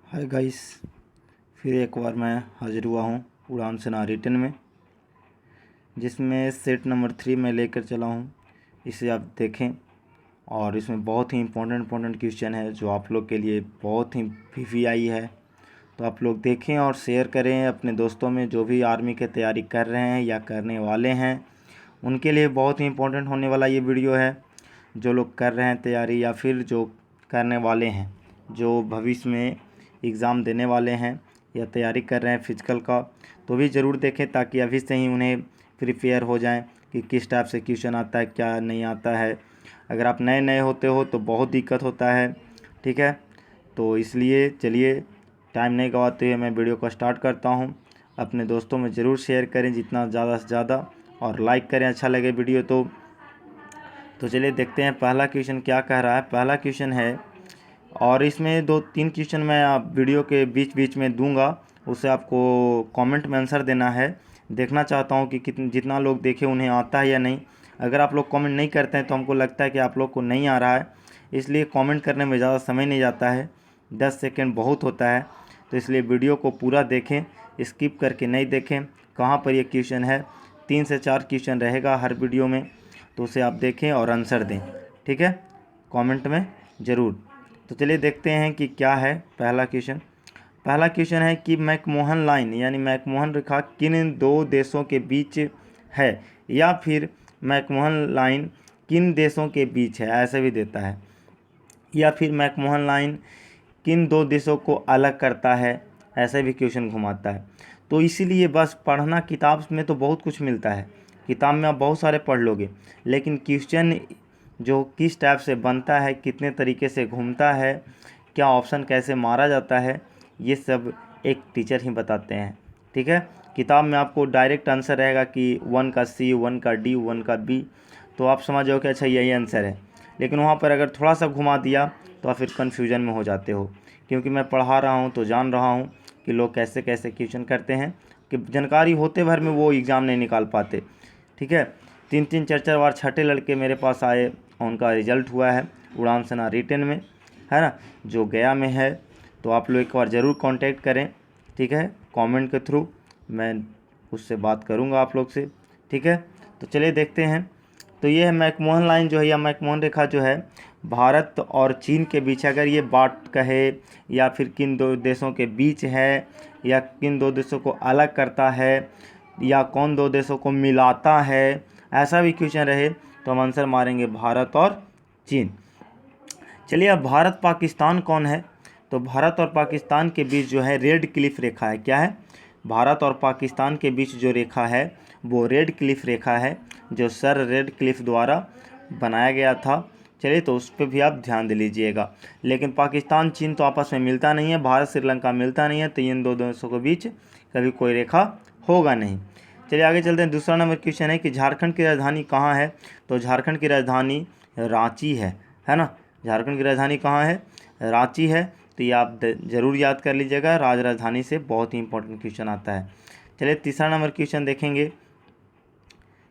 Hi guys, फिर एक बार मैं हाजिर हुआ हूँ उड़ान सेना रिटन में, जिसमें सेट नंबर 3 में लेकर चला हूँ। इसे आप देखें और इसमें बहुत ही इम्पोर्टेंट क्वेश्चन है जो आप लोग के लिए बहुत ही वीवीआई है। तो आप लोग देखें और शेयर करें अपने दोस्तों में, जो भी आर्मी की तैयारी कर रहे हैं या करने वाले हैं, उनके लिए बहुत ही इम्पोर्टेंट होने वाला ये वीडियो है। जो लोग कर रहे हैं तैयारी या फिर जो करने वाले हैं, जो भविष्य में एग्ज़ाम देने वाले हैं या तैयारी कर रहे हैं फिजिकल का, तो भी ज़रूर देखें ताकि अभी से ही उन्हें प्रिपेयर हो जाएं कि किस टाइप से क्वेश्चन आता है, क्या नहीं आता है। अगर आप नए नए होते हो तो बहुत दिक्कत होता है, ठीक है। तो इसलिए चलिए टाइम नहीं गवाते हुए मैं वीडियो को स्टार्ट करता हूं। अपने दोस्तों में ज़रूर शेयर करें जितना ज़्यादा से ज़्यादा, और लाइक करें अच्छा लगे वीडियो तो चलिए देखते हैं पहला क्वेश्चन क्या कह रहा है। पहला क्वेश्चन है, और इसमें 2-3 क्वेश्चन मैं आप वीडियो के बीच बीच में दूंगा, उसे आपको कमेंट में आंसर देना है। देखना चाहता हूं कि जितना लोग देखे उन्हें आता है या नहीं। अगर आप लोग कमेंट नहीं करते हैं तो हमको लगता है कि आप लोग को नहीं आ रहा है, इसलिए कमेंट करने में ज़्यादा समय नहीं जाता है, 10 सेकेंड बहुत होता है। तो इसलिए वीडियो को पूरा देखें, स्किप करके नहीं देखें। कहाँ पर ये क्वेश्चन है, 3 से 4 क्वेश्चन रहेगा हर वीडियो में, तो उसे आप देखें और आंसर दें, ठीक है, कमेंट में ज़रूर। तो चलिए देखते हैं कि क्या है पहला क्वेश्चन। पहला क्वेश्चन है कि मैकमोहन लाइन यानी मैकमोहन रेखा किन दो देशों के बीच है, या फिर मैकमोहन लाइन किन देशों के बीच है, ऐसे भी देता है, या फिर मैकमोहन लाइन किन दो देशों को अलग करता है, ऐसे भी क्वेश्चन घुमाता है। तो इसीलिए बस पढ़ना, किताब में तो बहुत कुछ मिलता है, किताब में आप बहुत सारे पढ़ लोगे, लेकिन क्वेश्चन जो किस टाइप से बनता है, कितने तरीके से घूमता है, क्या ऑप्शन कैसे मारा जाता है, ये सब एक टीचर ही बताते हैं, ठीक है। किताब में आपको डायरेक्ट आंसर रहेगा कि 1 का सी, 1 का डी, 1 का बी, तो आप समझ जाओ कि अच्छा यही आंसर है। लेकिन वहाँ पर अगर थोड़ा सा घुमा दिया तो आप फिर कन्फ्यूजन में हो जाते हो, क्योंकि मैं पढ़ा रहा हूँ तो जान रहा हूँ कि लोग कैसे कैसे क्वेश्चन करते हैं, कि जानकारी होते भर में वो एग्ज़ाम नहीं निकाल पाते, ठीक है। 3-3 4-4 बार छठे लड़के मेरे पास आए, उनका रिजल्ट हुआ है उड़ान सेना रिटन में, है ना, जो गया में है। तो आप लोग एक बार ज़रूर कांटेक्ट करें, ठीक है, कमेंट के थ्रू मैं उससे बात करूंगा आप लोग से, ठीक है। तो चलिए देखते हैं। तो ये है मैकमोहन लाइन जो है, या मैकमोहन रेखा जो है, भारत और चीन के बीच, अगर ये बाट कहे या फिर किन दो देशों के बीच है, या किन दो देशों को अलग करता है, या कौन दो देशों को मिलाता है, ऐसा भी क्वेश्चन रहे तो हम आंसर मारेंगे भारत और चीन। चलिए अब भारत पाकिस्तान कौन है, तो भारत और पाकिस्तान के बीच जो है रेड क्लिफ रेखा है। क्या है, भारत और पाकिस्तान के बीच जो रेखा है वो रेड क्लिफ रेखा है, जो सर रेड क्लिफ द्वारा बनाया गया था। चलिए तो उस पर भी आप ध्यान दे लीजिएगा। लेकिन पाकिस्तान चीन तो आपस में मिलता नहीं है, भारत श्रीलंका मिलता नहीं है, तो इन दो देशों के बीच कभी कोई रेखा होगा नहीं। चलिए आगे चलते हैं। दूसरा नंबर क्वेश्चन है कि झारखंड की राजधानी कहाँ है, तो झारखंड की राजधानी रांची है ना। झारखंड की राजधानी कहाँ है, रांची है। तो ये आप ज़रूर याद कर लीजिएगा, राजधानी से बहुत ही इंपॉर्टेंट क्वेश्चन आता है। चलिए तीसरा नंबर क्वेश्चन देखेंगे।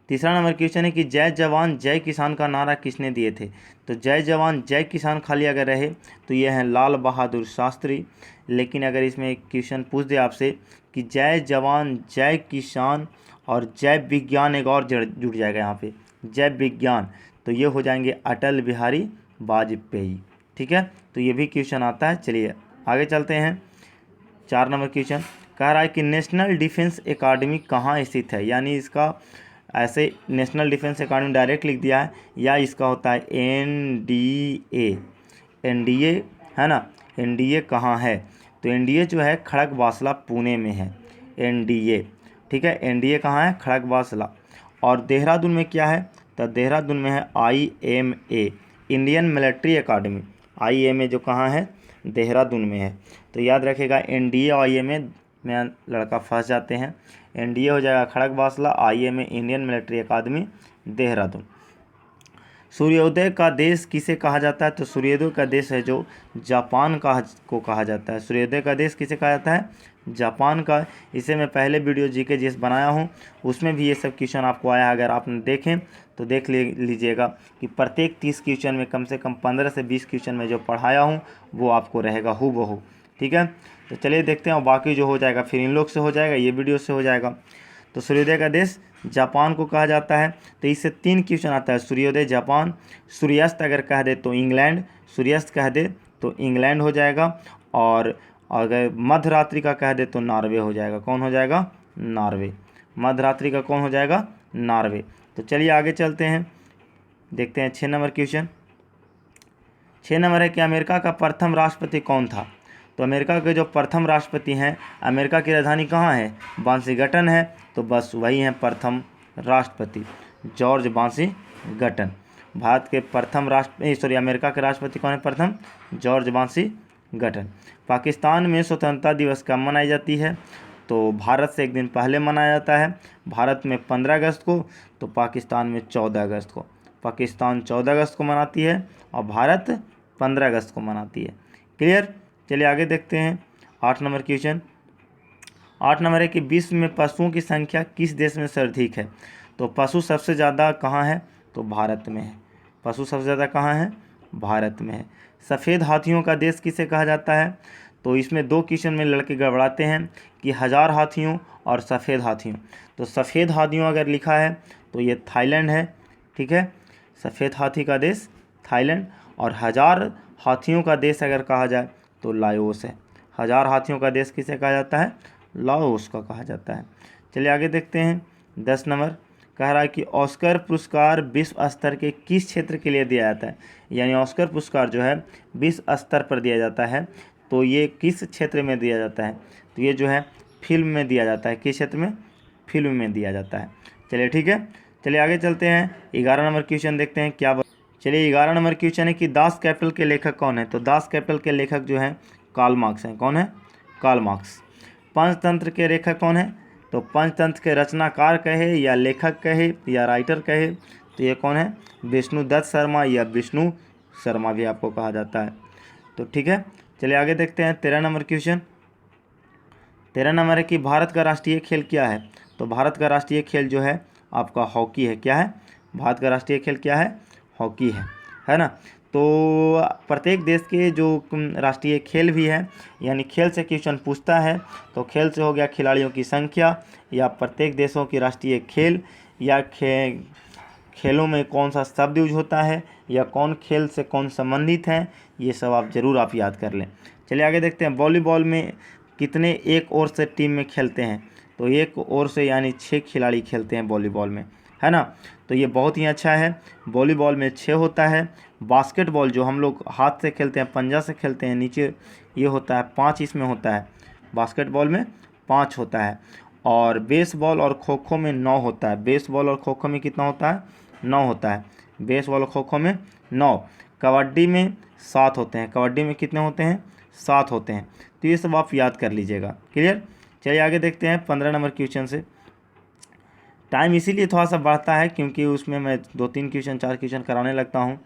तीसरा नंबर क्वेश्चन है कि जय जवान जय किसान का नारा किसने दिए थे, तो जय जवान जय किसान खाली अगर रहे तो ये हैं लाल बहादुर शास्त्री। लेकिन अगर इसमें एक क्वेश्चन पूछ दे आपसे कि जय जवान जय किसान और जय विज्ञान, एक और जुड़ जाएगा यहाँ पे, जय विज्ञान, तो ये हो जाएंगे अटल बिहारी वाजपेयी, ठीक है। तो ये भी क्वेश्चन आता है। चलिए आगे चलते हैं। 4 नंबर क्वेश्चन कह रहा है कि नेशनल डिफेंस एकेडमी कहाँ स्थित है, यानी इसका ऐसे नेशनल डिफेंस एकेडमी डायरेक्ट लिख दिया है, या इसका होता है एनडीए, एनडीए है ना। एनडीए कहाँ है, तो एनडीए जो है खड़गवासला पुणे में है, एनडीए, ठीक है। एनडीए कहाँ है, खड़गवासला। और देहरादून में क्या है, तो देहरादून में है IMA, Indian military academy. IMA जो कहाँ है, देहरादून में है। तो याद रखेगा एनडीए और आईएमए में लड़का फंस जाते हैं। एनडीए हो जाएगा Khadakwasla, IMA Indian military academy Dehradun. सूर्योदय का देश किसे कहा जाता है, तो सूर्योदय का देश है जो जापान को कहा जाता है। सूर्योदय का देश किसे कहा जाता है, जापान का। इसे मैं पहले वीडियो जीके जिस बनाया हूँ उसमें भी ये सब क्वेश्चन आपको आया, अगर आपने देखें तो देख लीजिएगा कि प्रत्येक 30 क्वेश्चन में कम से कम 15 से 20 क्वेश्चन में जो पढ़ाया हूँ वो आपको रहेगा हूबहू, ठीक है। तो चलिए देखते हैं, और बाकी जो हो जाएगा फिर इन लोग से हो जाएगा, ये वीडियो से हो जाएगा। तो सूर्योदय का देश जापान को कहा जाता है। तो इससे 3 क्वेश्चन आता है, सूर्योदय जापान, सूर्यास्त अगर कह दे तो इंग्लैंड, सूर्यास्त कह दे तो इंग्लैंड हो जाएगा, और अगर मध्य रात्रि का कह दे तो नॉर्वे हो जाएगा। कौन हो जाएगा? नॉर्वे। मध्य रात्रि का कौन हो जाएगा? नॉर्वे। तो चलिए आगे चलते हैं, देखते हैं 6 नंबर क्वेश्चन। 6 नंबर है कि अमेरिका का प्रथम राष्ट्रपति कौन था? तो अमेरिका के जो प्रथम राष्ट्रपति हैं, अमेरिका की राजधानी कहाँ है? वाशिंगटन है। तो बस वही हैं प्रथम राष्ट्रपति, जॉर्ज वाशिंगटन। भारत के प्रथम अमेरिका के राष्ट्रपति कौन है प्रथम? George Washington. पाकिस्तान में स्वतंत्रता दिवस कब मनाई जाती है? तो भारत से एक दिन पहले मनाया जाता है। भारत में 15 अगस्त को, तो पाकिस्तान में 14 अगस्त को। पाकिस्तान 14 अगस्त को मनाती है और भारत 15 अगस्त को मनाती है। क्लियर? चलिए आगे देखते हैं 8 नंबर क्वेश्चन। 8 नंबर है कि विश्व में पशुओं की संख्या किस देश में सर्वाधिक है? तो पशु सबसे ज़्यादा कहाँ है? तो भारत में है। पशु सबसे ज़्यादा कहाँ है? भारत में है। सफ़ेद हाथियों का देश किसे कहा जाता है? तो इसमें 2 क्वेश्चन में लड़के गड़बड़ाते हैं कि हजार हाथियों और सफ़ेद हाथियों। तो सफ़ेद हाथियों अगर लिखा है तो ये थाईलैंड है, ठीक है। सफ़ेद हाथी का देश थाईलैंड, और हजार हाथियों का देश अगर कहा जाए तो लाओस है। हजार हाथियों का देश किसे कहा जाता है? लाओस का कहा जाता है। चलिए आगे देखते हैं 10 नंबर। कह रहा है कि ऑस्कर पुरस्कार विश्व स्तर के किस क्षेत्र के लिए दिया जाता है? यानी ऑस्कर पुरस्कार जो है विश्व स्तर पर दिया जाता है, तो ये किस क्षेत्र में दिया जाता है? तो ये जो है फिल्म में दिया जाता है। किस क्षेत्र में? फिल्म में दिया जाता है। चलिए ठीक है, चलिए आगे चलते हैं 11 नंबर क्वेश्चन देखते हैं क्या। चलिए 11 नंबर क्वेश्चन है कि दास कैपिटल के लेखक कौन है? तो दास कैपिटल के लेखक जो हैं कार्ल मार्क्स हैं। कौन है? Karl Marx. पंचतंत्र के लेखक कौन है? तो पंचतंत्र के रचनाकार कहे या लेखक कहे या राइटर कहे तो ये कौन है? विष्णुदत्त शर्मा या विष्णु शर्मा भी आपको कहा जाता है। तो ठीक है, चलिए आगे देखते हैं 13 नंबर क्वेश्चन। 13 नंबर है कि भारत का राष्ट्रीय खेल क्या है? तो भारत का राष्ट्रीय खेल जो है आपका हॉकी है। क्या है? भारत का राष्ट्रीय खेल क्या है? हॉकी है ना। तो प्रत्येक देश के जो राष्ट्रीय खेल भी है, यानी खेल से क्वेश्चन पूछता है, तो खेल से हो गया खिलाड़ियों की संख्या, या प्रत्येक देशों की राष्ट्रीय खेल, या खेलों में कौन सा शब्द यूज होता है, या कौन खेल से कौन संबंधित है, ये सब आप ज़रूर आप याद कर लें। चलिए आगे देखते हैं वॉलीबॉल में कितने एक ओर से टीम में खेलते हैं? तो एक ओर से यानी 6 खिलाड़ी खेलते हैं वॉलीबॉल में, है ना। तो ये बहुत ही अच्छा है। वॉलीबॉल में 6 होता है। बास्केटबॉल जो हम लोग हाथ से खेलते हैं, पंजा से खेलते हैं, नीचे ये होता है 5 इसमें होता है। बास्केटबॉल में 5 होता है। और बेसबॉल और खो खो में 9 होता है। बेसबॉल और खो खो में कितना होता है? 9 होता है। बेसबॉल और खो खो में 9। कबड्डी में 7 होते हैं। कबड्डी में कितने होते हैं? 7 होते हैं। तो ये सब आप याद कर लीजिएगा। क्लियर? चलिए आगे देखते हैं 15 नंबर क्वेश्चन से। टाइम इसीलिए थोड़ा सा बढ़ता है क्योंकि उसमें मैं 2-3 क्वेश्चन 4 क्वेश्चन कराने लगता हूँ।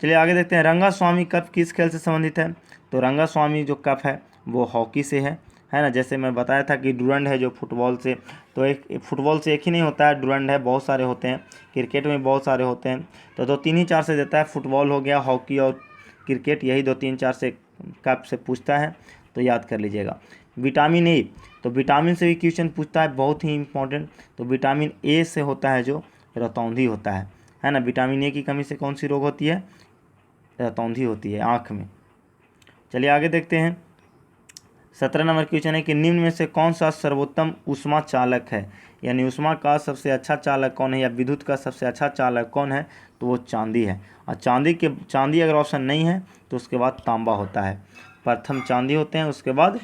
चलिए आगे देखते हैं रंगा स्वामी कप किस खेल से संबंधित है? तो रंगा स्वामी जो कप है वो हॉकी से है ना। जैसे मैं बताया था कि डुरंड है जो फुटबॉल से, तो एक फुटबॉल से एक ही नहीं होता है, डुरंड है, बहुत सारे होते हैं। क्रिकेट में बहुत सारे होते हैं। तो 2-3 ही 4 से देता है। फुटबॉल हो गया, हॉकी और क्रिकेट, यही 2-3 4 से कप से पूछता है, तो याद कर लीजिएगा। विटामिन ए, तो विटामिन से भी क्वेश्चन पूछता है, बहुत ही इंपॉर्टेंट। तो विटामिन ए से होता है जो रतौंधी होता है ना। विटामिन ए की कमी से कौन सी रोग होती है? रतौंधी होती है आँख में। चलिए आगे देखते हैं 17 नंबर क्वेश्चन है कि निम्न में से कौन सा सर्वोत्तम ऊष्मा चालक है? यानी ऊष्मा का सबसे अच्छा चालक कौन है, या विद्युत का सबसे अच्छा चालक कौन है? तो वो चांदी है। और चांदी अगर ऑप्शन नहीं है तो उसके बाद तांबा होता है। प्रथम चांदी होते हैं, उसके बाद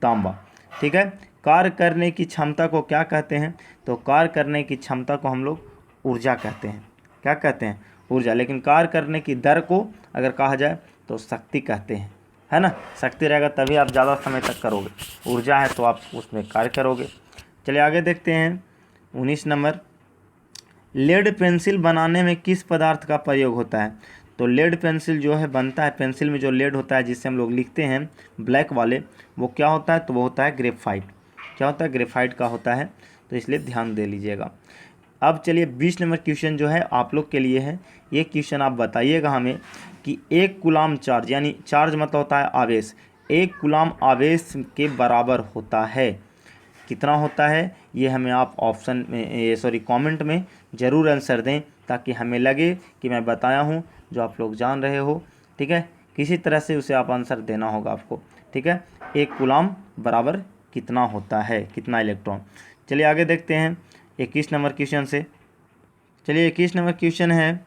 तांबा। ठीक है। कार्य करने की क्षमता को क्या कहते हैं? तो कार्य करने की क्षमता को हम लोग ऊर्जा कहते हैं। क्या कहते हैं? ऊर्जा। लेकिन कार्य करने की दर को अगर कहा जाए तो शक्ति कहते हैं, है ना। शक्ति रहेगा तभी आप ज़्यादा समय तक करोगे, ऊर्जा है तो आप उसमें कार्य करोगे। चलिए आगे देखते हैं 19 नंबर। लेड पेंसिल बनाने में किस पदार्थ का प्रयोग होता है? तो लेड पेंसिल जो है बनता है, पेंसिल में जो लेड होता है जिससे हम लोग लिखते हैं ब्लैक वाले, वो क्या होता है? तो वो होता है ग्रेफाइट। क्या होता है? ग्रेफाइट का होता है। तो इसलिए ध्यान दे लीजिएगा। अब चलिए 20 नंबर क्वेश्चन जो है आप लोग के लिए है। ये क्वेश्चन आप बताइएगा हमें कि 1 कूलाम चार्ज, यानी चार्ज मतलब होता है आवेश, 1 कूलाम आवेश के बराबर होता है। कितना होता है ये हमें आप ऑप्शन में कमेंट में ज़रूर आंसर दें, ताकि हमें लगे कि मैं बताया हूँ जो आप लोग जान रहे हो। ठीक है, किसी तरह से उसे आप आंसर देना होगा आपको। ठीक है, 1 कूलाम बराबर कितना होता है, कितना इलेक्ट्रॉन। चलिए आगे देखते हैं 21 नंबर क्वेश्चन से। चलिए 21 नंबर क्वेश्चन है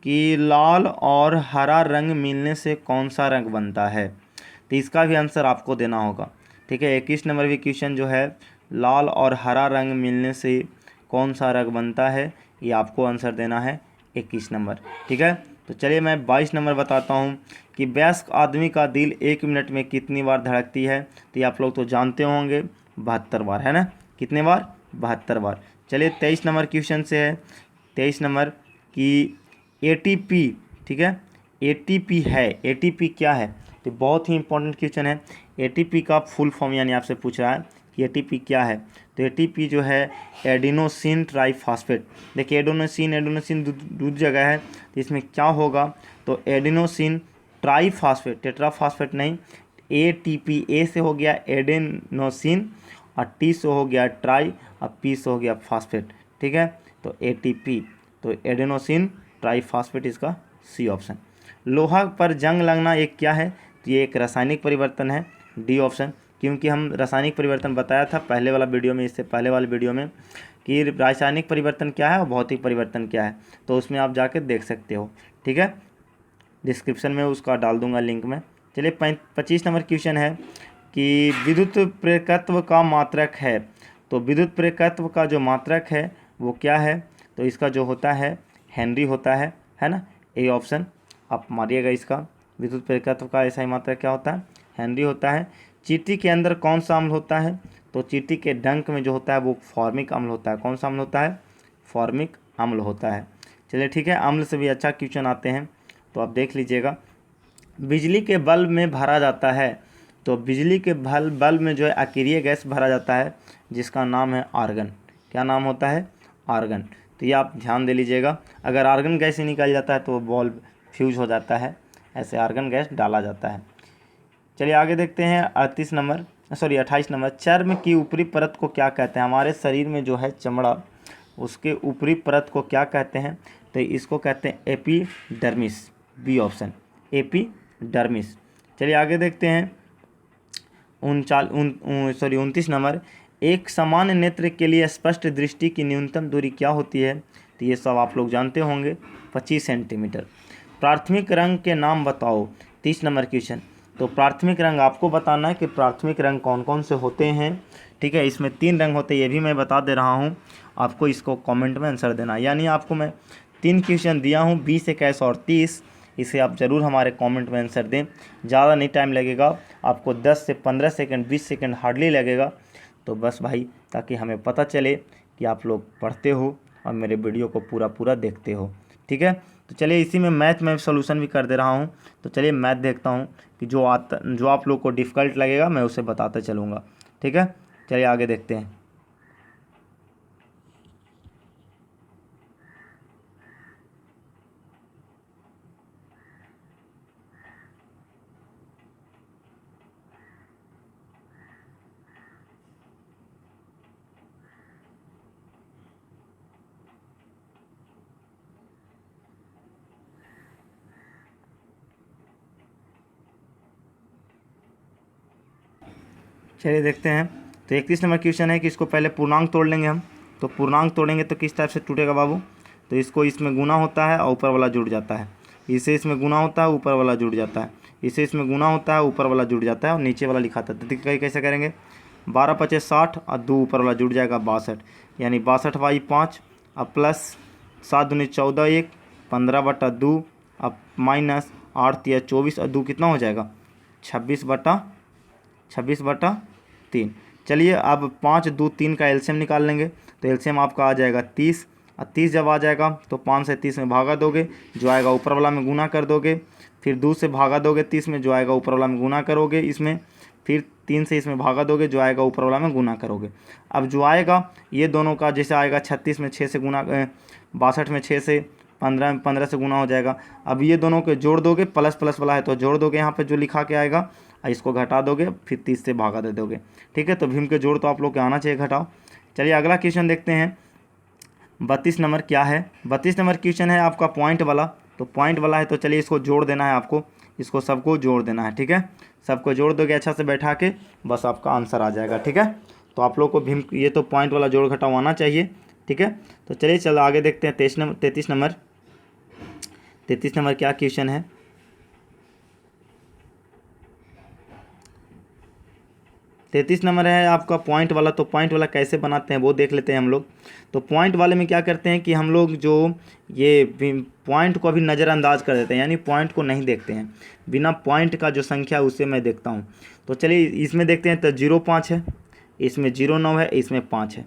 कि लाल और हरा रंग मिलने से कौन सा रंग बनता है। तो इसका भी आंसर आपको देना होगा। ठीक है, 21 नंबर भी क्वेश्चन जो है लाल और हरा रंग मिलने से कौन सा रंग बनता है, ये आपको आंसर देना है 21 नंबर। ठीक है, तो चलिए मैं 22 नंबर बताता हूँ कि वयस्क आदमी का दिल 1 मिनट में कितनी बार धड़कती है। तो ये आप लोग तो जानते होंगे 72 बार, है ना। कितने बार? 72 बार। चलिए 23 नंबर क्वेश्चन से है। 23 नंबर कि ATP, ठीक है, ATP है, ATP क्या है। तो बहुत ही इंपॉर्टेंट क्वेश्चन है। ATP का फुल फॉर्म यानी आपसे पूछ रहा है कि ATP क्या है। तो ATP जो है एडिनोसिन ट्राइफॉस्फेट। देखिए एडिनोसिन दूसरी जगह है, तो इसमें क्या होगा, तो एडिनोसिन ट्राइफॉस्फेट, टेट्राफॉस्फेट नहीं। ATP, A से हो गया एडेनोसिन और T से हो गया ट्राई और P से हो गया फॉस्फेट। ठीक है, तो ATP, तो एडेनोसिन ट्राइफॉस्फेट इसका सी ऑप्शन। लोहा पर जंग लगना एक क्या है, तो ये एक रासायनिक परिवर्तन है, डी ऑप्शन। क्योंकि हम रासायनिक परिवर्तन बताया था पहले वाला वीडियो में, इससे पहले वाले वीडियो में, कि रासायनिक परिवर्तन क्या है और भौतिक परिवर्तन क्या है, तो उसमें आप जाके देख सकते हो। ठीक है, डिस्क्रिप्शन में उसका डाल दूंगा लिंक में। चलिए 25 नंबर क्वेश्चन है कि विद्युत प्रेरकत्व का मात्रक है। तो विद्युत प्रेरकत्व का जो मात्रक है वो क्या है, तो इसका जो होता है हेनरी होता है ना। ए ऑप्शन आप मारिएगा इसका। विद्युत प्रेरकत्व का ऐसा ही मात्रक क्या होता है, हेनरी होता है। चींटी के अंदर कौन सा अम्ल होता है, तो चींटी के डंक में जो होता है वो फॉर्मिक अम्ल होता है। कौन सा अम्ल होता है, फॉर्मिक अम्ल होता है। चलिए ठीक है, अम्ल से भी अच्छा क्वेश्चन आते हैं, तो आप देख लीजिएगा। बिजली के बल्ब में भरा जाता है, तो बिजली के बल्ब में जो है अक्रिय गैस भरा जाता है, जिसका नाम है आर्गन। क्या नाम होता है, आर्गन। तो ये आप ध्यान दे लीजिएगा। अगर आर्गन गैस ही निकल जाता है तो बल्ब फ्यूज हो जाता है, ऐसे आर्गन गैस डाला जाता है। चलिए आगे देखते हैं 28 नंबर। चर्म की ऊपरी परत को क्या कहते हैं। हमारे शरीर में जो है चमड़ा, उसके ऊपरी परत को क्या कहते हैं, तो इसको कहते हैं एपिडर्मिस, बी ऑप्शन, एपिडर्मिस। चलिए आगे देखते हैं 29 नंबर। एक सामान्य नेत्र के लिए स्पष्ट दृष्टि की न्यूनतम दूरी क्या होती है, तो ये सब आप लोग जानते होंगे, 25 सेंटीमीटर। प्राथमिक रंग के नाम बताओ, 30 नंबर क्वेश्चन। तो प्राथमिक रंग आपको बताना है कि प्राथमिक रंग कौन कौन से होते हैं। ठीक है, इसमें 3 रंग होते हैं, ये भी मैं बता दे रहा हूँ आपको, इसको कमेंट में आंसर देना। यानी आपको मैं 3 क्वेश्चन दिया हूँ, 20, 21 और 30। इसे आप ज़रूर हमारे कमेंट में आंसर दें। ज़्यादा नहीं टाइम लगेगा आपको, 10 से 15 सेकंड, 20 सेकंड हार्डली लगेगा। तो बस भाई, ताकि हमें पता चले कि आप लोग पढ़ते हो और मेरे वीडियो को पूरा देखते हो। ठीक है, तो चलिए इसी में मैथ में सॉल्यूशन भी कर दे रहा हूँ। तो चलिए मैथ देखता हूँ कि जो आप लोग को डिफ़िकल्ट लगेगा मैं उसे बताते चलूँगा। ठीक है, चलिए आगे देखते हैं। चलिए देखते हैं। तो 31 नंबर क्वेश्चन है कि इसको पहले पूर्णांक तोड़ लेंगे हम। तो पूर्णांक तोड़ेंगे तो किस टाइप से टूटेगा बाबू, तो इसको इसमें गुना होता है और ऊपर वाला जुड़ जाता है, इसे इसमें गुना होता है ऊपर वाला जुड़ जाता है, इसे इसमें गुना होता है ऊपर वाला जुड़ जाता है और नीचे वाला लिखा था। तो कैसे करेंगे, 12 × 5 = 60 और 2 ऊपर वाला जुड़ जाएगा 62, यानी 62/5 अब प्लस 7 दूनी 14, 1 15/2 अब माइनस 8 × 24 और 2 कितना हो जाएगा 26/3। चलिए अब 5, 2, 3 का एलसीएम निकाल लेंगे। तो एलसीएम आपका आ जाएगा 30 और 30 जब आ जाएगा तो 5 से 30 में भागा दोगे, जो आएगा ऊपर वाला में गुना कर दोगे, फिर 2 से भागा दोगे 30 में, जो आएगा ऊपर वाला में गुना करोगे इसमें, फिर 3 से इसमें भागा दोगे, जो आएगा ऊपर वाला में गुना करोगे। अब जो आएगा ये दोनों का जैसे आएगा 36 में 6 से गुना, 62 में 6 से, 15 में 15 से गुना हो जाएगा। अब ये दोनों के जोड़ दोगे, प्लस प्लस वाला है तो जोड़ दोगे, यहाँ पे जो लिखा के आएगा इसको घटा दोगे, फिर 30 से भागा दे दोगे। ठीक है, तो भीम के जोड़ तो आप लोग के आना चाहिए घटाओ। चलिए अगला क्वेश्चन देखते हैं। 32 नंबर क्या है? 32 नंबर क्वेश्चन है आपका पॉइंट वाला। तो पॉइंट वाला है तो चलिए इसको जोड़ देना है आपको, इसको सबको जोड़ देना है। ठीक है, सबको जोड़ दोगे अच्छा से बैठा के, बस आपका आंसर आ जाएगा। ठीक है, तो आप लोग को भीम ये तो पॉइंट वाला जोड़ घटाव आना चाहिए। ठीक है, तो चलिए चलो आगे देखते हैं। 33 नंबर क्या क्वेश्चन है? 33 नंबर है आपका पॉइंट वाला। तो पॉइंट वाला कैसे बनाते हैं वो देख लेते हैं हम लोग। तो पॉइंट वाले में क्या करते हैं कि हम लोग जो ये पॉइंट को अभी नज़रअंदाज कर देते हैं, यानी पॉइंट को नहीं देखते हैं। बिना पॉइंट का जो संख्या है उसे मैं देखता हूँ। तो चलिए इसमें देखते हैं। तो 0,5 है, इसमें 0,9 है, इसमें 5 है।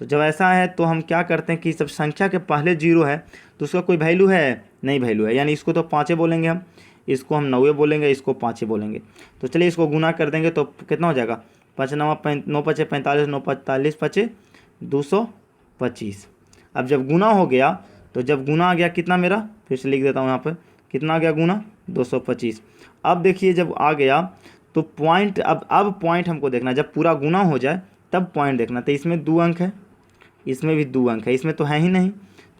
तो जब ऐसा है तो हम क्या करते हैं कि सब संख्या के पहले 0 है तो उसका कोई वैल्यू है नहीं, वैल्यू है, यानी इसको तो 5 बोलेंगे हम, इसको हम 9 बोलेंगे, इसको 5 बोलेंगे। तो चलिए इसको गुना कर देंगे तो कितना हो जाएगा? 5 9 5 45, 9 45 5 225। अब जब गुना हो गया तो जब गुना आ गया कितना मेरा, फिर से लिख देता हूँ यहाँ पर, कितना आ गया गुना? 225। अब देखिए जब आ गया तो पॉइंट, अब पॉइंट हमको देखना, जब पूरा गुना हो जाए तब पॉइंट देखना। तो इसमें 2 अंक है, इसमें भी 2 अंक है, इसमें तो है ही नहीं।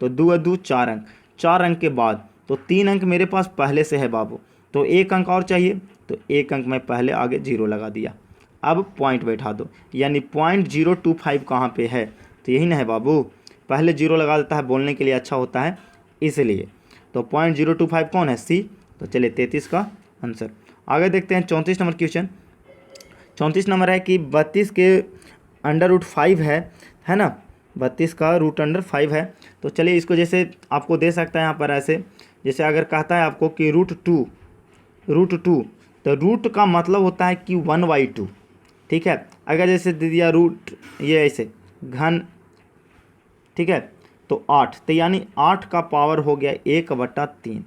तो 2 2 4 अंक, 4 अंक के बाद तो 3 अंक मेरे पास पहले से है बाबू, तो 1 अंक और चाहिए। तो 1 अंक मैं पहले आगे 0 लगा दिया। अब पॉइंट बैठा दो, यानी 0.025 कहाँ पे है? तो यही ना है बाबू, पहले 0 लगा देता है, बोलने के लिए अच्छा होता है इसलिए। तो 0.025 कौन है? सी। तो चलिए 33 का आंसर। आगे देखते हैं 34 नंबर क्वेश्चन। 34 नंबर है कि 32 के √5 है ना, 32 का √5 है। तो चलिए इसको जैसे आपको दे सकता है यहाँ पर ऐसे, जैसे अगर कहता है आपको कि √2, तो रूट का मतलब होता है कि 1/2। ठीक है, अगर जैसे दे दिया रूट ये ऐसे घन, ठीक है, तो 8, तो यानी 8 का पावर हो गया 1/3,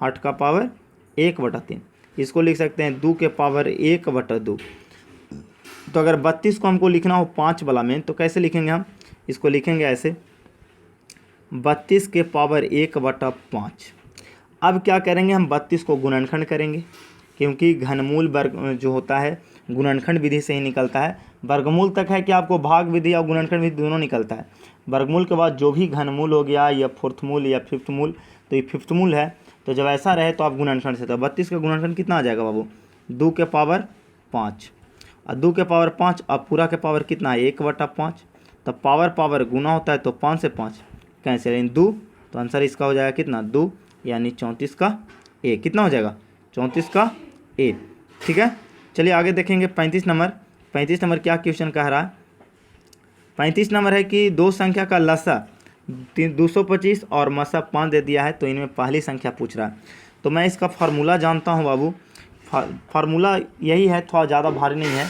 8 का पावर 1/3। इसको लिख सकते हैं 2 के पावर 1/2। तो अगर 32 को हमको लिखना हो 5 वाला में तो कैसे लिखेंगे हम? इसको लिखेंगे ऐसे 32 के पावर 1/5। अब क्या करेंगे हम? 32 को गुणनखंड करेंगे, क्योंकि घनमूल वर्ग जो होता है गुणनखंड विधि से ही निकलता है। वर्गमूल तक है कि आपको भाग विधि और गुणनखंड विधि दोनों निकलता है। वर्गमूल के बाद जो भी घनमूल हो गया या फोर्थ मूल या फिफ्थ मूल, तो ये फिफ्थ मूल है। तो जब ऐसा रहे तो आप गुणनखंड से, तो 32 का गुणनखंड कितना आ जाएगा बाबू? 2 के पावर 5, और 2 के पावर 5, अब पूरा के पावर कितना है? 1/5। तब पावर गुना होता है तो 5 से 5 कैंसिल, यानी 2। तो आंसर इसका हो जाएगा कितना? 2, यानी 34 का ए। कितना हो जाएगा? 34 का ए। ठीक है, चलिए आगे देखेंगे 35 नंबर। 35 नंबर क्या क्वेश्चन कह रहा है? 35 नंबर है कि दो संख्या का लसा 225 और मसा 5 दे दिया है, तो इनमें पहली संख्या पूछ रहा है। तो मैं इसका फार्मूला जानता हूँ बाबू, फार्मूला यही है, थोड़ा ज़्यादा भारी नहीं है,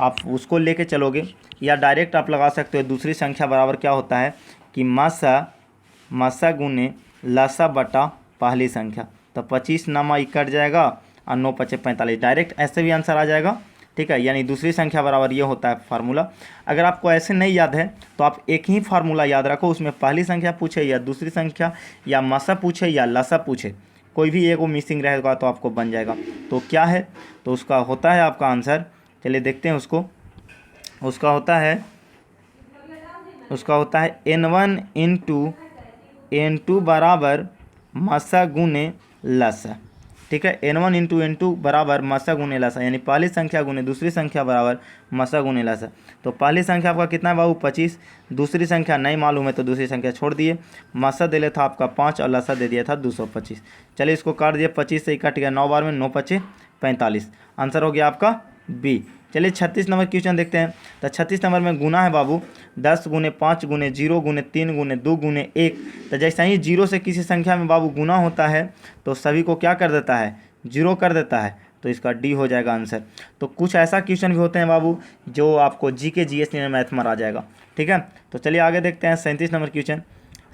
आप उसको लेके चलोगे या डायरेक्ट आप लगा सकते हो। दूसरी संख्या बराबर क्या होता है कि मसा गुने लसा बटा पहली संख्या। तो 25 नामा कट जाएगा और 9 5 45, डायरेक्ट ऐसे भी आंसर आ जाएगा। ठीक है, यानी दूसरी संख्या बराबर ये होता है फार्मूला। अगर आपको ऐसे नहीं याद है तो आप एक ही फार्मूला याद रखो, उसमें पहली संख्या पूछे या दूसरी संख्या या मसा पूछे या लसा पूछे, कोई भी एक वो मिसिंग रहेगा तो आपको बन जाएगा। तो क्या है? तो उसका होता है आपका आंसर, चलिए देखते हैं उसको। उसका होता है n1 × n2 बराबर मसा गुने लसा। ठीक है, n1 × n2 बराबर मसा गुने लसा, यानी पहली संख्या गुने दूसरी संख्या बराबर मसा गुने लसा। तो पहली संख्या आपका कितना है बाबू? 25। दूसरी संख्या नहीं मालूम है तो दूसरी संख्या छोड़ दिए। मसा दे लिया था आपका 5 और लसा दे दिया था 225। चलिए इसको काट दिए, 25 से ही कट गया, 9 बार में 9 5 45, आंसर हो गया आपका बी। चलिए 36 नंबर क्वेश्चन देखते हैं। तो 36 नंबर में गुना है बाबू 10 गुने 5 गुने 0 गुने 3 गुने 2 गुने 1। तो जैसा ही 0 से किसी संख्या में बाबू गुना होता है तो सभी को क्या कर देता है? 0 कर देता है। तो इसका डी हो जाएगा आंसर। तो कुछ ऐसा क्वेश्चन भी होते हैं बाबू जो आपको जीके जीएस मैथ में आ जाएगा। ठीक है, तो चलिए आगे देखते हैं 37 नंबर क्वेश्चन।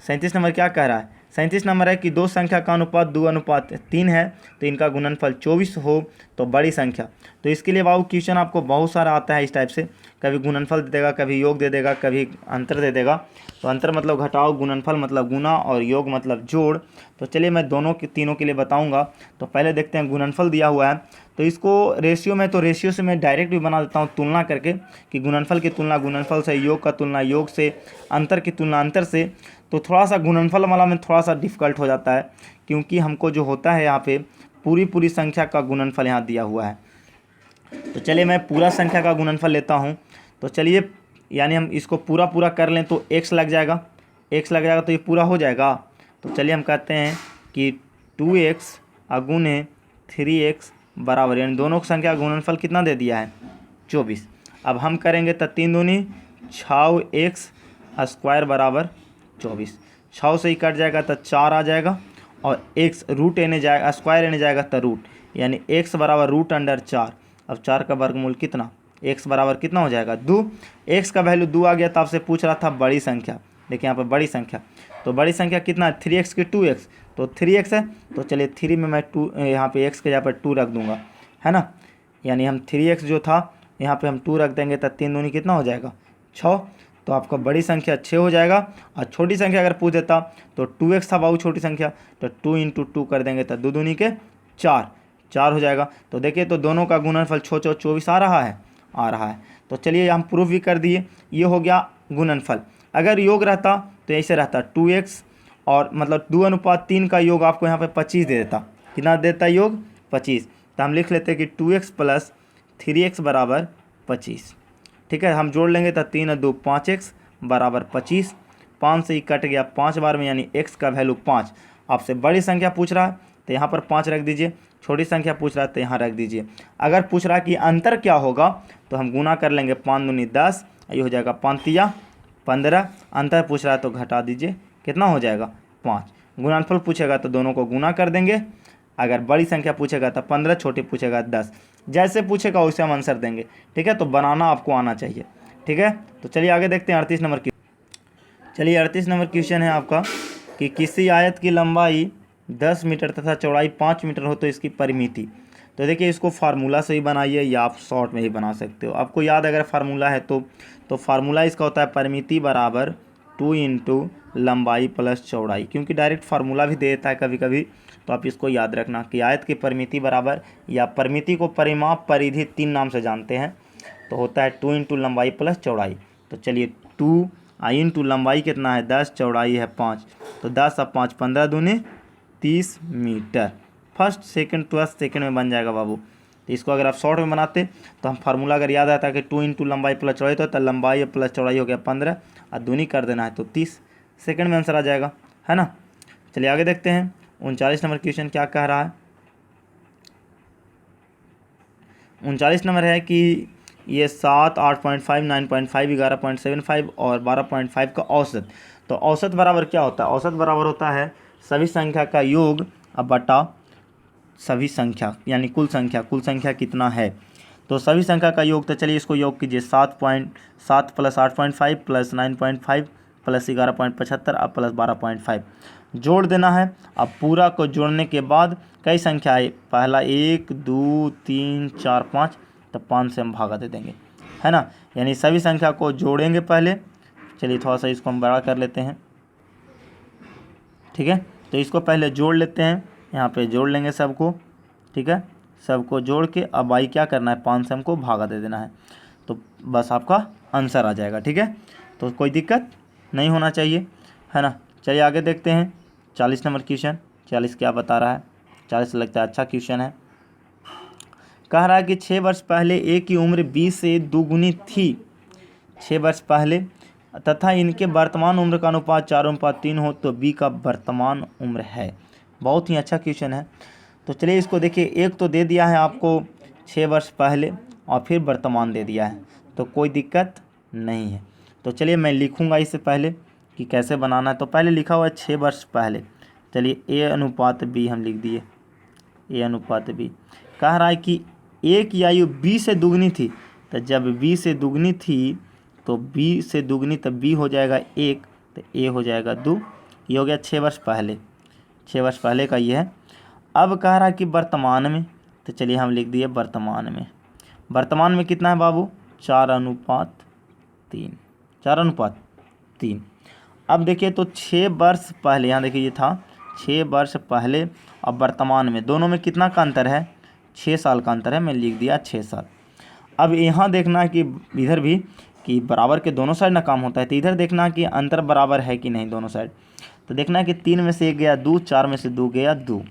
37 नंबर क्या कह रहा है? 37 नंबर है कि दो संख्या का अनुपात 2:3 है तो इनका गुणनफल 24 हो तो बड़ी संख्या। तो इसके लिए बाबू क्वेश्चन आपको बहुत सारा आता है इस टाइप से, कभी गुणनफल दे देगा, कभी योग दे देगा, कभी अंतर दे देगा। तो अंतर मतलब घटाओ, गुणनफल मतलब गुना और योग मतलब जोड़। तो चलिए मैं दोनों के तीनों के लिए बताऊंगा। तो पहले देखते हैं गुणनफल दिया हुआ है तो इसको रेशियो में, तो रेशियो से मैं डायरेक्ट भी बना देता हूँ तुलना करके कि गुणनफल की तुलना गुणनफल से, योग का तुलना योग से, अंतर की तुलना अंतर से। तो थोड़ा सा गुणनफल वाला में थोड़ा सा डिफ़िकल्ट हो जाता है क्योंकि हमको जो होता है यहाँ पे पूरी संख्या का गुणनफल यहाँ दिया हुआ है। तो चलिए मैं पूरा संख्या का गुणनफल लेता हूँ। तो चलिए यानी हम इसको पूरा कर लें तो x लग जाएगा, x लग जाएगा तो ये पूरा हो जाएगा। तो चलिए हम कहते हैं कि 2x अगुने 3x बराबर, यानी दोनों की संख्या गुणनफल कितना दे दिया है 24। अब हम करेंगे तो 3 दूनी 6x स्क्वायर बराबर 24। 6 से ही कट जाएगा तो 4 आ जाएगा और x रूट एने जाएगा, स्क्वायर एने जाएगा तो रूट, यानी x बराबर √4। अब 4 का वर्गमूल कितना, x बराबर कितना हो जाएगा 2। x का वैल्यू 2 आ गया तो आपसे पूछ रहा था बड़ी संख्या। देखिए यहाँ पर बड़ी संख्या, तो बड़ी संख्या कितना है 3x की 2x, तो 3x है। तो चलिए 3 में मैं 2 यहाँ पे x के जगह पर 2 रख दूंगा, है ना। यानी हम 3x जो था यहाँ पे हम 2 रख देंगे तो 3 दूनी कितना हो जाएगा 6। तो आपका बड़ी संख्या 6 हो जाएगा। और छोटी संख्या अगर पूछ देता तो 2x था बाबू छोटी संख्या, तो 2 × 2 कर देंगे तो 2 दूनी के 4 हो जाएगा। तो देखिए तो दोनों का गुणनफल 24 आ रहा है। तो चलिए हम प्रूफ भी कर दिए, ये हो गया गुणनफल। अगर योग रहता तो ऐसे रहता 2x और मतलब 2:3 का योग आपको यहाँ पे 25 दे देता। कितना देता योग 25। तो हम लिख लेते कि 2x + 3x बराबर 25। ठीक है, हम जोड़ लेंगे तो 3 और 2 5x बराबर 25। 5 से ही कट गया 5 बार में, यानी x का वैल्यू 5। आपसे बड़ी संख्या पूछ रहा है तो यहाँ पर 5 रख दीजिए, छोटी संख्या पूछ रहा है तो यहाँ रख दीजिए। अगर पूछ रहा है कि अंतर क्या होगा तो हम गुना कर लेंगे, 5 दूनी 10, ये हो जाएगा 5 15। अंतर पूछ रहा है तो घटा दीजिए, कितना हो जाएगा 5। गुणनफल पूछेगा तो दोनों को गुना कर देंगे। अगर बड़ी संख्या पूछेगा तो 15, छोटी पूछेगा 10। जैसे पूछेगा वैसे हम आंसर देंगे। ठीक है, तो बनाना आपको आना चाहिए। ठीक है, तो चलिए आगे देखते हैं 38 नंबर की। चलिए 38 नंबर क्वेश्चन है आपका कि किसी आयत की लंबाई 10 मीटर तथा चौड़ाई 5 मीटर हो तो इसकी परिमिति। तो देखिए इसको फार्मूला से ही बनाइए या आप शॉर्ट में ही बना सकते हो। आपको याद अगर फार्मूला है तो फार्मूला इसका होता है परिमिति बराबर 2 × लंबाई + चौड़ाई, क्योंकि डायरेक्ट फार्मूला भी दे देता है कभी कभी। तो आप इसको याद रखना कि आयत की परिमिति बराबर, या परिमिति को परिमाप परिधि 3 नाम से जानते हैं, तो होता है 2 × लंबाई + चौड़ाई। तो चलिए 2 × लंबाई कितना है 10, चौड़ाई है 5, तो 10 और 5 15 दूनी 30 metre. First second twelfth second में बन जाएगा बाबू। तो इसको अगर आप शॉर्ट में बनाते तो हम फार्मूला अगर याद आता है कि 2 × लंबाई + चौड़ाई, तो लंबाई + चौड़ाई हो गया 15 और दूनी कर देना है तो 30 सेकंड में आंसर आ जाएगा, है ना। चलिए आगे देखते हैं 39 नंबर क्वेश्चन क्या कह रहा है। 39 नंबर है कि ये 7, 8.5, 9.5, 11.75 और 12.5 का औसत। तो औसत बराबर क्या होता है, औसत बराबर होता है सभी संख्या का योग अब बटा सभी संख्या, यानी कुल संख्या कितना है। तो सभी संख्या का योग, तो चलिए इसको योग कीजिए, 7.7 + 8.5 + 9.5 + 11.75 अब + 12.5 जोड़ देना है। अब पूरा को जोड़ने के बाद कई संख्या है, पहला 1 2 3 4 5, तो 5 से हम भागा दे देंगे, है ना। यानी सभी संख्या को जोड़ेंगे पहले। चलिए थोड़ा सा इसको हम बड़ा कर लेते हैं। ठीक है, तो इसको पहले जोड़ लेते हैं, यहाँ पे जोड़ लेंगे सबको। ठीक है, सबको जोड़ के अब आई क्या करना है 5 से हमको भागा दे देना है, तो बस आपका आंसर आ जाएगा। ठीक है, तो कोई दिक्कत नहीं होना चाहिए, है ना। चलिए आगे देखते हैं 40 नंबर क्वेश्चन। 40 क्या बता रहा है, 40 लगता है अच्छा क्वेश्चन है। कह रहा है कि 6 वर्ष पहले ए की उम्र 20 से दोगुनी थी, 6 वर्ष पहले, तथा इनके वर्तमान उम्र का अनुपात 4:3 हो तो बी का वर्तमान उम्र है। बहुत ही अच्छा क्वेश्चन है। तो चलिए इसको देखिए, एक तो दे दिया है आपको 6 वर्ष पहले और फिर वर्तमान दे दिया है, तो कोई दिक्कत नहीं है। तो चलिए मैं लिखूँगा इससे पहले कि कैसे बनाना है। तो पहले लिखा हुआ है 6 वर्ष पहले, चलिए A/B हम लिख दिए, A/B। कह रहा है कि ए की आयु 20 से दुगनी थी, तो जब 20 से दुगनी थी तो 20 से दुगनी तब बी हो जाएगा 1, तो ए हो जाएगा 2 ये हो गया 6 वर्ष पहले, 6 वर्ष पहले का ये है। अब कह रहा है कि वर्तमान में, तो चलिए हम लिख दिए वर्तमान में। वर्तमान में कितना है बाबू? 4:3, 4:3। अब देखिए तो 6 वर्ष पहले, यहाँ देखिए ये था 6 वर्ष पहले, अब वर्तमान में, दोनों में कितना का अंतर है? 6 साल का अंतर है, मैं लिख दिया 6 साल। अब यहाँ देखना है कि इधर भी कि बराबर के दोनों साइड ना काम होता है, तो इधर देखना कि अंतर बराबर है कि नहीं दोनों साइड। तो देखना है कि 3 में से 1 गया 2, 4 में से 2 गया 2,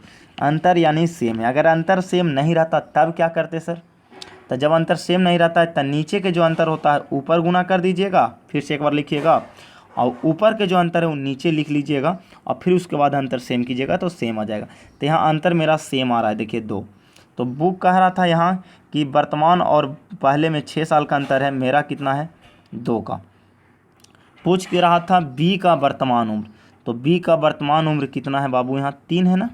अंतर यानी सेम है। अगर अंतर सेम नहीं रहता तब क्या करते सर? तो जब अंतर सेम नहीं रहता है तब नीचे के जो अंतर होता है ऊपर गुना कर दीजिएगा, फिर से एक बार लिखिएगा, और ऊपर के जो अंतर है वो नीचे लिख लीजिएगा, और फिर उसके बाद अंतर सेम कीजिएगा तो सेम आ जाएगा। तो यहाँ अंतर मेरा सेम आ रहा है, देखिए 2। तो बुक कह रहा था यहाँ कि वर्तमान और पहले में 6 साल का अंतर है, मेरा कितना है? 2 का। पूछ के रहा था बी का वर्तमान उम्र, तो बी का वर्तमान उम्र कितना है बाबू? यहाँ 3 है ना,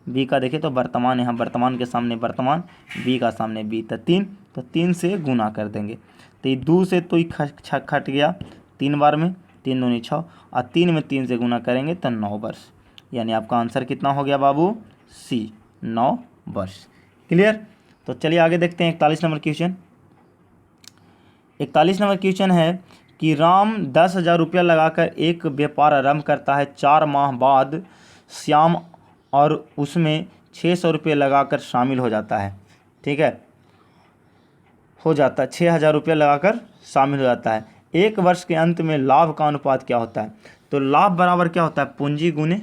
बी का देखिए तो वर्तमान, यहाँ वर्तमान के सामने वर्तमान, बी का सामने बी, तो 3, तो 3 से गुना कर देंगे। तो ये 2 से तो खट गया 3 बार में, 3 दूनी 6, और 3 में 3 से गुना करेंगे तो 9 वर्ष। यानी आपका आंसर कितना हो गया बाबू? सी, 9 वर्ष। क्लियर? तो चलिए आगे देखते हैं 41 नंबर क्वेश्चन। 41 नंबर क्वेश्चन है कि राम 10,000 रुपया लगाकर एक व्यापार आरंभ करता है। 4 माह बाद श्याम और उसमें 600 रुपये लगाकर शामिल हो जाता है। ठीक है, हो जाता है 6,000 रुपया लगाकर शामिल हो जाता है। 1 वर्ष के अंत में लाभ का अनुपात क्या होता है? तो लाभ बराबर क्या होता है? पूंजी गुने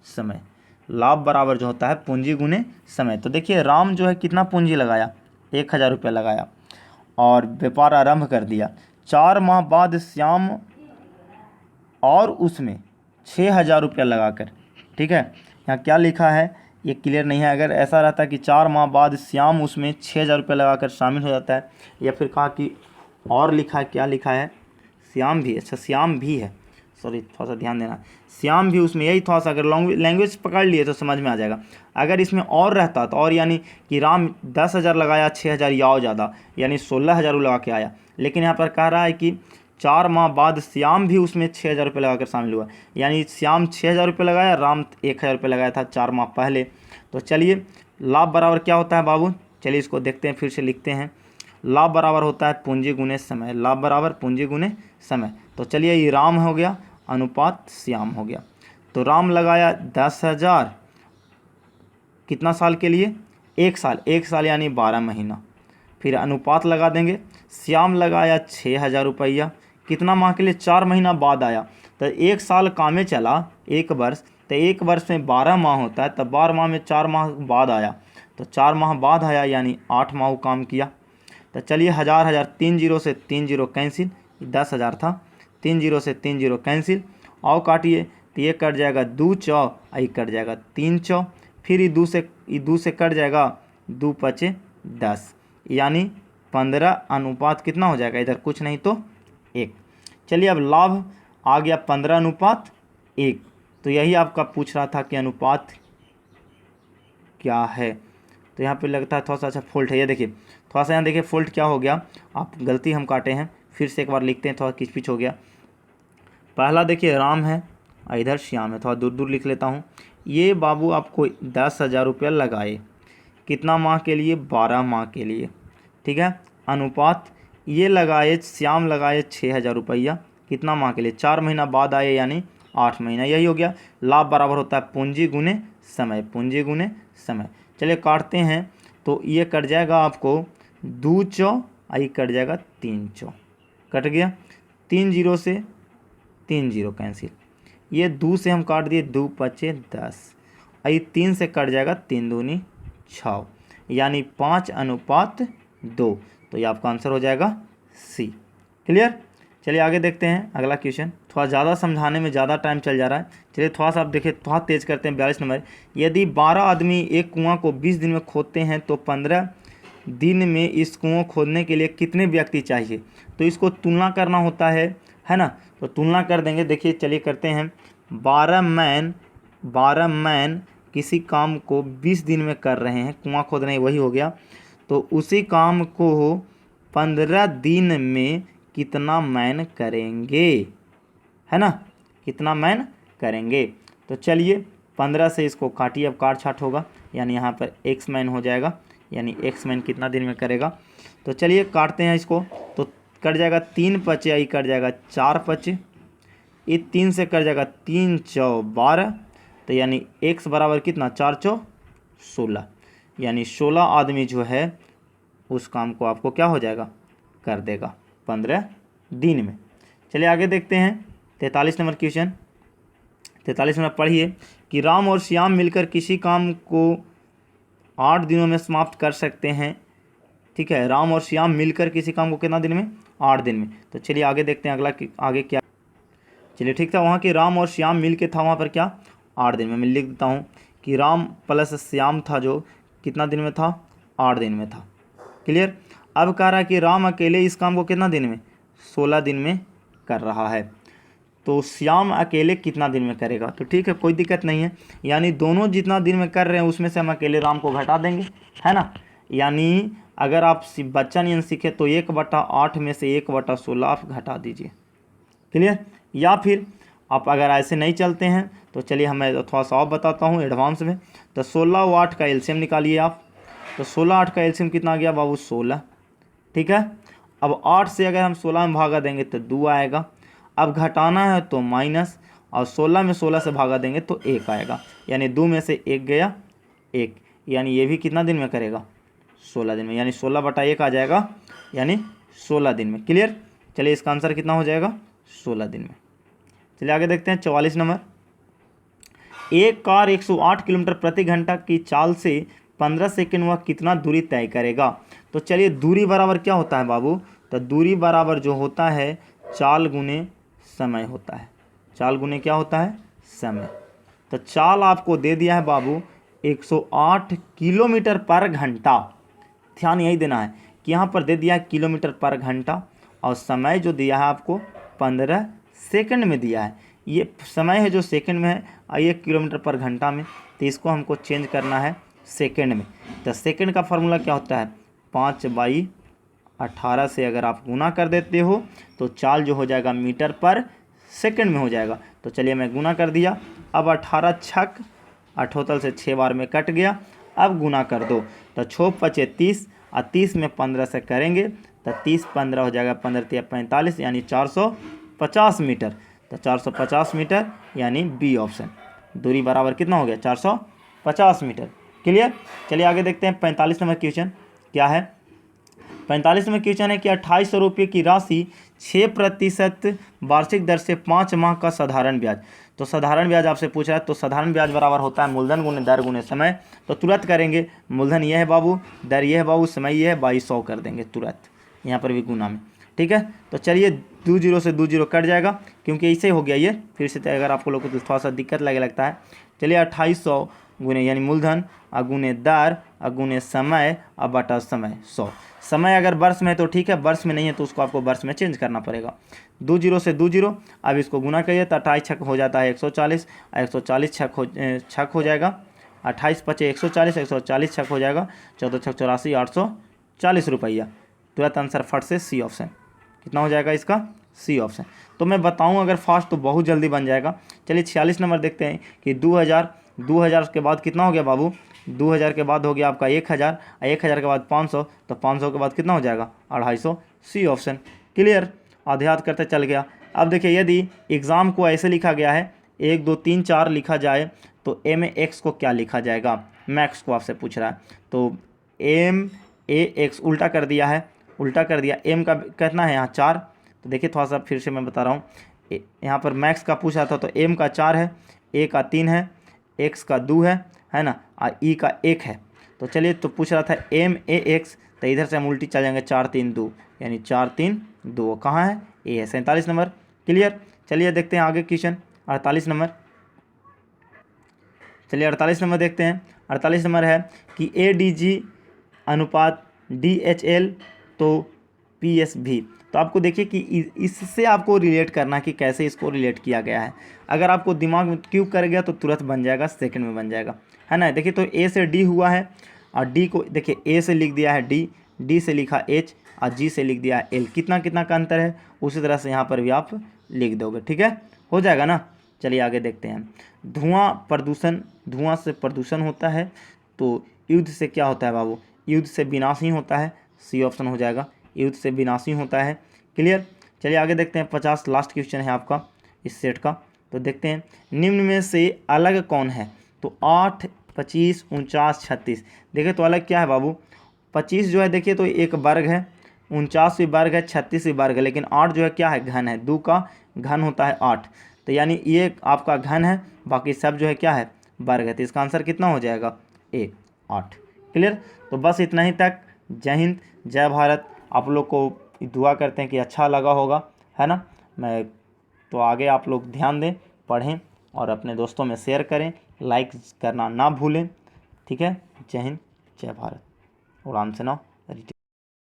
समय। लाभ बराबर जो होता है पूंजी गुने समय। तो देखिए राम जो है कितना पूंजी लगाया? 1,000 रुपया लगाया और व्यापार आरंभ कर दिया। 4 माह बाद श्याम और उसमें 6,000 रुपया लगाकर, ठीक है, यहाँ क्या लिखा है ये क्लियर नहीं है। अगर ऐसा रहता कि 4 माह बाद श्याम उसमें 6,000 रुपया लगाकर शामिल हो जाता है, या फिर कहा कि और लिखा है, क्या लिखा है? श्याम भी, अच्छा श्याम भी है, सॉरी थोड़ा सा ध्यान देना, श्याम भी उसमें, यही थोड़ा सा अगर लैंग्वेज पकड़ लिए तो समझ में आ जाएगा। अगर इसमें और रहता तो और, यानी कि राम 10,000 लगाया, 6,000 या और ज़्यादा, यानी 16,000 लगा के आया। लेकिन यहाँ पर कह रहा है कि 4 माह बाद श्याम भी उसमें 6,000 रुपये लगाकर शामिल हुआ, यानी श्याम 6,000 रुपये लगाया, राम 1,000 रुपये लगाया था 4 माह पहले। तो चलिए लाभ बराबर क्या होता है बाबू? चलिए इसको देखते हैं, फिर से लिखते हैं। लाभ बराबर होता है पूंजी गुने समय। लाभ बराबर पूंजी गुने समय। तो चलिए ये राम हो गया अनुपात श्याम हो गया। तो राम लगाया 10,000 कितना साल के लिए? 1 साल, 1 साल यानी 12 महीना। फिर अनुपात लगा देंगे। श्याम लगाया 6,000 रुपया, कितना माह के लिए? 4 महीना बाद आया। तो 1 साल कामे चला, 1 वर्ष, तो 1 वर्ष में 12 माह होता है, तब 12 माह में 4 माह बाद आया, तो 4 माह बाद आया यानी 8 माह काम किया। तो चलिए 1,000 3 जीरो से 3 जीरो कैंसिल, 10,000 था, 3 जीरो से 3 जीरो कैंसिल, और काटिए तो ये कट जाएगा 2 चौ, ये कट जाएगा 3 चौ, फिर ये 2 से कट जाएगा, 2 पचे 10, यानी 15 अनुपात कितना हो जाएगा? इधर कुछ नहीं तो 1। चलिए अब लाभ आ गया 15:1। तो यही आपका पूछ रहा था कि अनुपात क्या है। तो यहाँ पे लगता है थोड़ा सा, अच्छा फॉल्ट है, ये देखिए थोड़ा सा, यहाँ देखिए फॉल्ट क्या हो गया, आप गलती हम काटे हैं, फिर से एक बार लिखते हैं, थोड़ा किचपिच हो गया। पहला देखिए राम है और इधर श्याम है, थोड़ा दूर दूर लिख लेता हूँ। ये बाबू आपको 10,000 रुपया लगाए, कितना माह के लिए? 12 माह के लिए, ठीक है। अनुपात ये लगाए, श्याम लगाए 6,000 रुपया, कितना माह के लिए? 4 महीना बाद आए यानी 8 महीना, यही हो गया। लाभ बराबर होता है पूंजी गुने समय, पूंजी गुने समय। चलिए काटते हैं, तो ये कट जाएगा आपको 2 चौ, आई कट जाएगा 3 चौ, कट गया। 3 जीरो से 3 जीरो कैंसिल, ये 2 से हम काट दिए, 2 पचे 10, आई 3 से कट जाएगा, 3 दूनी 6, यानी 5:2। तो ये आपका आंसर हो जाएगा सी। क्लियर? चलिए आगे देखते हैं अगला क्वेश्चन। थोड़ा ज़्यादा समझाने में ज़्यादा टाइम चल जा रहा है, चलिए थोड़ा सा आप देखिए, थोड़ा तेज़ करते हैं। 42 नंबर, यदि 12 आदमी एक कुआं को 20 दिन में खोदते हैं तो 15 दिन में इस कुआं खोदने के लिए कितने व्यक्ति चाहिए? तो इसको तुलना करना होता है ना। तो तुलना कर देंगे, देखिए चलिए करते हैं। 12 मैन किसी काम को 20 दिन में कर रहे हैं, कुआं खोद रहे हैं, वही हो गया। तो उसी काम को 15 दिन में कितना मैन करेंगे, है ना, कितना मैन करेंगे। तो चलिए 15 से इसको काटिए, अब काट छाट होगा, यानी यहाँ पर एक्स मैन हो जाएगा, यानी एक्स मैन कितना दिन में करेगा। तो चलिए काटते हैं इसको, तो कट जाएगा 3 पचे, आई कट जाएगा 4 पचे, ये 3 से कट जाएगा 3 चौ 12, तो यानी एक्स बराबर कितना 4 चौ 16, यानी 16 आदमी जो है उस काम को आपको क्या हो जाएगा, कर देगा 15 दिन में। चलिए आगे देखते हैं 43 नंबर क्वेश्चन। 43 नंबर पढ़िए कि राम और श्याम मिलकर किसी काम को 8 दिनों में समाप्त कर सकते हैं। ठीक है, राम और श्याम मिलकर किसी काम को कितना दिन में, 8 दिन में। तो चलिए आगे देखते हैं अगला आगे क्या। चलिए ठीक था, वहाँ कि राम और श्याम मिल के था वहाँ पर क्या, 8 दिन में। मैं लिख देता हूँ कि राम प्लस श्याम था जो कितना दिन में था, 8 दिन में था। क्लियर। अब कह रहा है कि राम अकेले इस काम को कितना दिन में, 16 दिन में कर रहा है, तो श्याम अकेले कितना दिन में करेगा। तो ठीक है, कोई दिक्कत नहीं है, यानी दोनों जितना दिन में कर रहे हैं उसमें से हम अकेले राम को घटा देंगे, है ना। यानी अगर आप बच्चा नियम सीखे तो 1/8 में से 1/16 आप घटा दीजिए। क्लियर। या फिर आप अगर ऐसे नहीं चलते हैं तो चलिए मैं थोड़ा सा और बताता हूँ एडवांस में। तो 16 और 8 का एलसीएम निकालिए आप, तो 16 8 का एलसीएम कितना आ गया बाबू, 16। ठीक है, अब 8 से अगर हम 16 में भागा देंगे तो 2 आएगा, अब घटाना है तो माइनस, और 16 में 16 से भागा देंगे तो 1 आएगा, यानी 2 में से 1 गया 1, यानी ये भी कितना दिन में करेगा, 16 दिन में, यानी 16/1 आ जाएगा, यानी 16 दिन में। क्लियर। चलिए इसका आंसर कितना हो जाएगा, 16 दिन में। चलिए आगे देखते हैं 44 नंबर। एक कार 108 किलोमीटर प्रति घंटा की चाल से 15 सेकंड वह कितना दूरी तय करेगा। तो चलिए दूरी बराबर क्या होता है बाबू, तो दूरी बराबर जो होता है चाल गुने समय होता है। चाल गुने क्या होता है, समय। तो चाल आपको दे दिया है बाबू 108 किलोमीटर पर घंटा। ध्यान यही देना है कि यहाँ पर दे दिया है किलोमीटर पर घंटा, और समय जो दिया है आपको 15 सेकंड में दिया है। ये समय है जो सेकंड में है, और ये किलोमीटर पर घंटा में, तो इसको हमको चेंज करना है सेकंड में। तो सेकंड का फार्मूला क्या होता है, 5/18 से अगर आप गुना कर देते हो तो चाल जो हो जाएगा मीटर पर सेकंड में हो जाएगा। तो चलिए मैं गुना कर दिया, अब 18 छक 78 से 6 बार में कट गया, अब गुना कर दो, तो 6 पचे 30, और 30 में 15 से करेंगे तो 30 15 हो जाएगा, 15 45, यानी 450 मीटर। तो 450 मीटर यानी बी ऑप्शन, दूरी बराबर कितना हो गया, 450 मीटर। क्लियर। चलिए आगे देखते हैं 45 नंबर क्वेश्चन क्या है। 45 नंबर क्वेश्चन है कि 2800 रुपये की राशि 6% वार्षिक दर से 5 माह का साधारण ब्याज। तो साधारण ब्याज आपसे पूछा है, तो साधारण ब्याज बराबर होता है मूलधन गुने दर गुने समय। तो तुरंत करेंगे, मूलधन ये है बाबू, दर ये है बाबू, समय ये है, 2200 कर देंगे तुरंत, यहाँ पर भी गुना में। ठीक है, तो चलिए 2 0 से 2 0 कट जाएगा, क्योंकि ऐसे हो गया ये। फिर से अगर आपको लोग को थोड़ा सा दिक्कत लगे लगता है, चलिए 2800 गुने यानी मूलधन गुने दर गुने समय बटा समय 100। समय अगर वर्ष में है तो ठीक है, वर्ष में नहीं है तो उसको आपको वर्ष में चेंज करना पड़ेगा। 2 0 से 2 0, अब इसको गुना करिए तो 28 छक हो जाता है 140, 140 छक हो जाएगा, 28 पचे 140, 140 छक हो जाएगा, 14 छक 84, 840 रुपया। तुरंत आंसर फट से सी ऑप्शन, कितना हो जाएगा इसका, सी ऑप्शन। तो मैं बताऊं अगर फास्ट तो बहुत जल्दी बन जाएगा। चलिए 46 नंबर देखते हैं कि 2000 के बाद कितना हो गया बाबू, 2000 के बाद हो गया आपका 1000, 1000 के बाद 500, तो 500 के बाद कितना हो जाएगा 250, सी ऑप्शन। क्लियर। आध्यात करते चल गया। अब देखिए यदि एग्ज़ाम को ऐसे लिखा गया है 1 2 3 4 लिखा जाए तो ए में एक्स को क्या लिखा जाएगा, मैक्स को आपसे पूछ रहा है। तो एम ए एक्स उल्टा कर दिया है, उल्टा कर दिया, एम का कितना है यहाँ 4। तो देखिए थोड़ा सा फिर से मैं बता रहा हूँ, यहाँ पर मैक्स का पूछा था तो एम का 4 है, ए का 3 है, एक्स का 2 है ना, और ई का 1 है। तो चलिए तो पूछ रहा था एम ए एक्स, तो इधर से हम उल्टी चल जाएंगे 4 3 2, यानी 4 3 2 कहाँ है, ए है। 47 नंबर। क्लियर। चलिए देखते हैं आगे क्वेश्चन 48 नंबर। चलिए 48 नंबर देखते हैं। 48 नंबर है कि ए डी जी अनुपात डी एच एल तो पी एस भी। तो आपको देखिए कि इससे आपको रिलेट करना कि कैसे इसको रिलेट किया गया है। अगर आपको दिमाग में क्यों कर गया तो तुरंत बन जाएगा, सेकंड में बन जाएगा, है ना। देखिए तो ए से डी हुआ है, और डी को देखिए ए से लिख दिया है डी, डी से लिखा एच, और जी से लिख दिया है एल। कितना कितना का अंतर है, उसी तरह से यहाँ पर भी आप लिख दोगे, ठीक है, हो जाएगा ना। चलिए आगे देखते हैं। धुआं से प्रदूषण होता है, तो युद्ध से क्या होता है बाबू? युद्ध से विनाश ही होता है। सी ऑप्शन हो जाएगा, युद्ध से विनाश ही होता है। क्लियर। चलिए आगे देखते हैं। 50 लास्ट क्वेश्चन है आपका इस सेट का, तो देखते हैं। निम्न में से अलग कौन है? तो 8, 25, 49, 36। देखिए तो अलग क्या है बाबू? 25 जो है देखिए तो एक वर्ग है, 49 भी वर्ग है, 36 भी वर्ग है, लेकिन 8 जो है क्या है? घन है। 2 का घन होता है 8, तो यानी ये आपका घन है, बाकी सब जो है क्या है? वर्ग है। तो इसका आंसर कितना हो जाएगा? 8। क्लियर। तो बस इतना ही तक। जय हिंद, जय भारत। आप लोग को दुआ करते हैं कि अच्छा लगा होगा, है ना। मैं तो आगे आप लोग ध्यान दें, पढ़ें और अपने दोस्तों में शेयर करें, लाइक करना ना भूलें। ठीक है। जय हिंद, जय भारत। उड़ान से ना